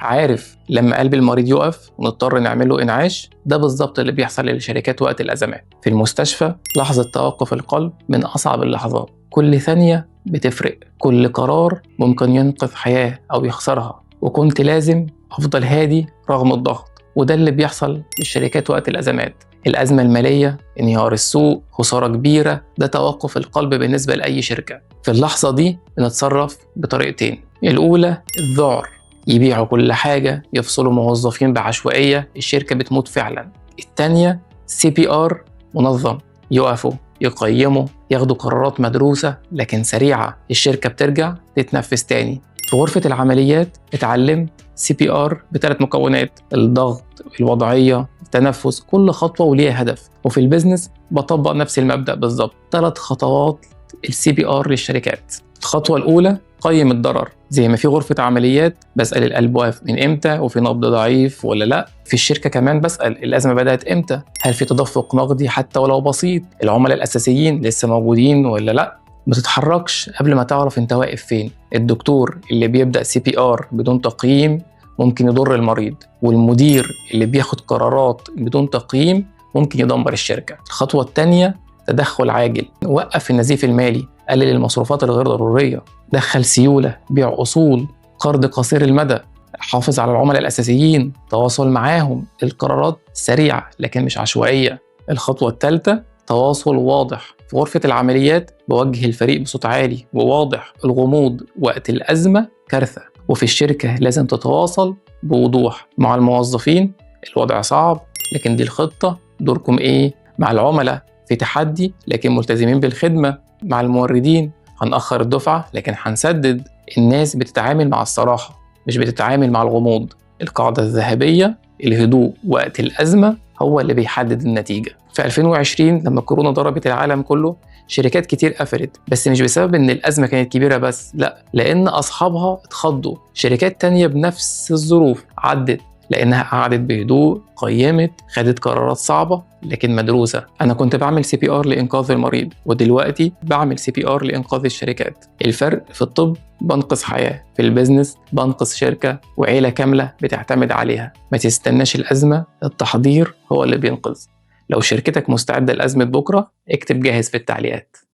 عارف لما قلب المريض يقف ونضطر نعمل له إنعاش؟ ده بالظبط اللي بيحصل للشركات وقت الأزمات. في المستشفى لحظة توقف القلب من أصعب اللحظات، كل ثانية بتفرق، كل قرار ممكن ينقذ حياة أو يخسرها، وكنت لازم أفضل هادي رغم الضغط. وده اللي بيحصل للشركات وقت الأزمات. الأزمة المالية، انهيار السوق، خسارة كبيرة، ده توقف القلب بالنسبة لأي شركة. في اللحظة دي بنتصرف بطريقتين. الأولى الذعر، يبيعوا كل حاجة، يفصلوا موظفين بعشوائية، الشركة بتموت فعلا. التانية CPR منظم، يقفوا يقيموا ياخدوا قرارات مدروسة لكن سريعة، الشركة بترجع تتنفس تاني. في غرفة العمليات اتعلمت CPR ب3 مكونات: الضغط، الوضعية، التنفس، كل خطوة وليها هدف. وفي البيزنس بطبق نفس المبدأ بالظبط، 3 خطوات CPR للشركات. الخطوة الأولى قيم الضرر، زي ما في غرفة عمليات بسأل القلب واقف من إمتى وفي نبض ضعيف ولا لأ، في الشركة كمان بسأل الأزمة بدأت إمتى، هل في تدفق نقدي حتى ولو بسيط، العملاء الأساسيين لسه موجودين ولا لأ. ما تتحركش قبل ما تعرف أنت واقف فين. الدكتور اللي بيبدأ CPR بدون تقييم ممكن يضر المريض، والمدير اللي بياخد قرارات بدون تقييم ممكن يدمر الشركة. الخطوة الثانية تدخل عاجل، وقف النزيف المالي، قلل المصروفات الغير ضرورية، دخل سيولة، بيع أصول، قرض قصير المدى، حافظ على العملاء الأساسيين، تواصل معاهم. القرارات سريعة لكن مش عشوائية. الخطوة الثالثة تواصل واضح. في غرفة العمليات بوجه الفريق بصوت عالي وواضح. الغموض وقت الأزمة كارثة، وفي الشركة لازم تتواصل بوضوح مع الموظفين. الوضع صعب لكن دي الخطة، دوركم إيه؟ مع العملاء في تحدي لكن ملتزمين بالخدمة. مع الموردين هنأخر الدفعة لكن هنسدد. الناس بتتعامل مع الصراحة مش بتتعامل مع الغموض. القاعدة الذهبية: الهدوء وقت الأزمة هو اللي بيحدد النتيجة. في 2020 لما كورونا ضربت العالم كله، شركات كتير قفلت، بس مش بسبب ان الأزمة كانت كبيرة بس، لا، لأن أصحابها اتخضوا. شركات تانية بنفس الظروف عدت لأنها قعدت بهدوء، قيمت، خدت قرارات صعبة لكن مدروسة. أنا كنت بعمل CPR لإنقاذ المريض، ودلوقتي بعمل CPR لإنقاذ الشركات. الفرق في الطب بنقذ حياة، في البيزنس بنقذ شركة وعيلة كاملة بتعتمد عليها. ما تستناش الأزمة، التحضير هو اللي بينقذ. لو شركتك مستعدة لأزمة بكرة، اكتب جاهز في التعليقات.